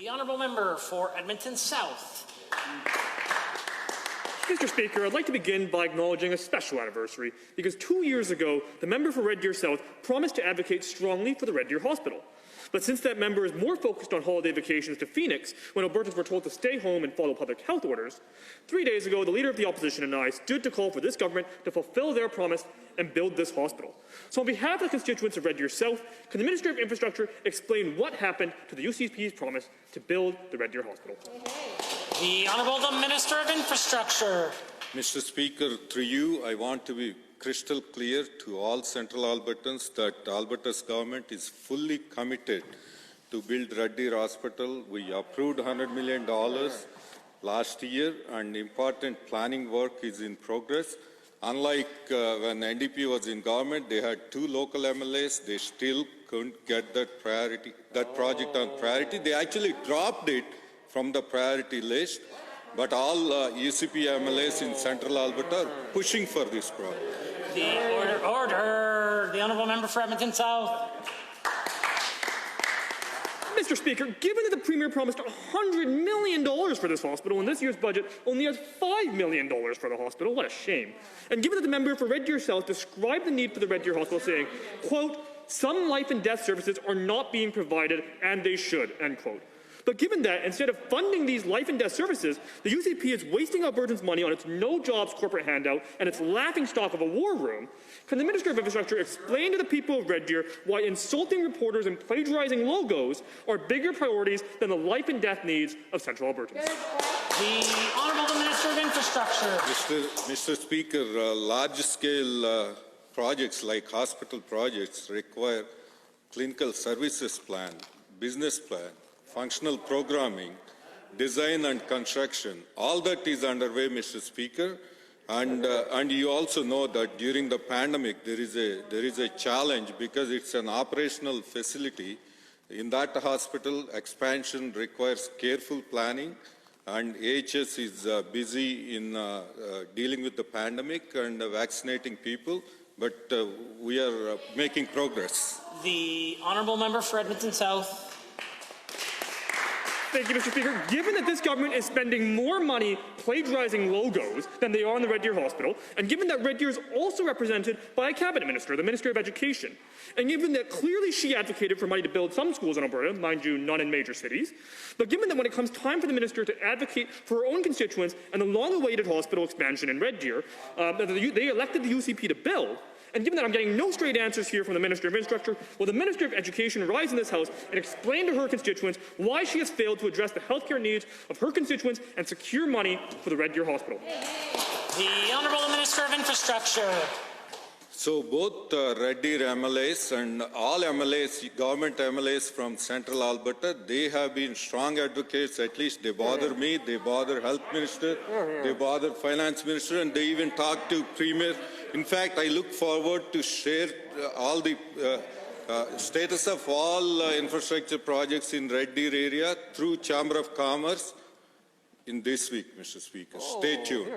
The Honourable Member for Edmonton South. Mr. Speaker, I'd like to begin by acknowledging a special anniversary, because 2 years ago, the member for Red Deer South promised to advocate strongly for the Red Deer Hospital. But since that member is more focused on holiday vacations to Phoenix, when Albertans were told to stay home and follow public health orders, 3 days ago, the Leader of the Opposition and I stood to call for this government to fulfill their promise and build this hospital. So on behalf of the constituents of Red Deer South, can the Minister of Infrastructure explain what happened to the UCP's promise to build the Red Deer Hospital? The Honourable the Minister of Infrastructure. Mr. Speaker, through you, I want to be crystal clear to all Central Albertans that Alberta's government is fully committed to build Red Deer Hospital. We approved $100 million last year, and important planning work is in progress. Unlike when NDP was in government, they had 2 local MLAs. They still couldn't get that project on priority. They actually dropped it from the priority list. But all UCP MLAs in Central Alberta are pushing for this project. The order. The Honourable Member for Edmonton South. Mr. Speaker, given that the Premier promised $100 million for this hospital and this year's budget only has $5 million for the hospital, what a shame. And given that the member for Red Deer South described the need for the Red Deer Hospital saying, quote, "Some life and death services are not being provided and they should," end quote. But given that, instead of funding these life and death services, the UCP is wasting Albertans' money on its no-jobs corporate handout and its laughingstock of a war room, can the Minister of Infrastructure explain to the people of Red Deer why insulting reporters and plagiarizing logos are bigger priorities than the life and death needs of Central Albertans? The Honourable Minister of Infrastructure. Mr. Speaker, large-scale projects like hospital projects require clinical services plan, business plan, functional programming, design and construction. All that is underway, Mr. Speaker. And you also know that during the pandemic, there is a challenge because it's an operational facility. In that hospital, expansion requires careful planning, and AHS is busy in dealing with the pandemic and vaccinating people, but we are making progress. The Honourable Member for Edmonton South. Thank you, Mr. Speaker. Given that this government is spending more money plagiarizing logos than they are in the Red Deer Hospital, and given that Red Deer is also represented by a cabinet minister, the Minister of Education, and given that clearly she advocated for money to build some schools in Alberta, mind you, none in major cities, but given that when it comes time for the minister to advocate for her own constituents and the long-awaited hospital expansion in Red Deer, they elected the UCP to build, and given that I'm getting no straight answers here from the Minister of Infrastructure, will the Minister of Education rise in this House and explain to her constituents why she has failed to address the healthcare needs of her constituents and secure money for the Red Deer Hospital? The Honourable Minister of Infrastructure. So both Red Deer MLAs and all MLAs, government MLAs from Central Alberta, they have been strong advocates. At least they bother me, they bother Health Minister, they bother Finance Minister, and they even talk to Premier. In fact, I look forward to share all the status of all infrastructure projects in Red Deer area through Chamber of Commerce in this week, Mr. Speaker. Stay tuned.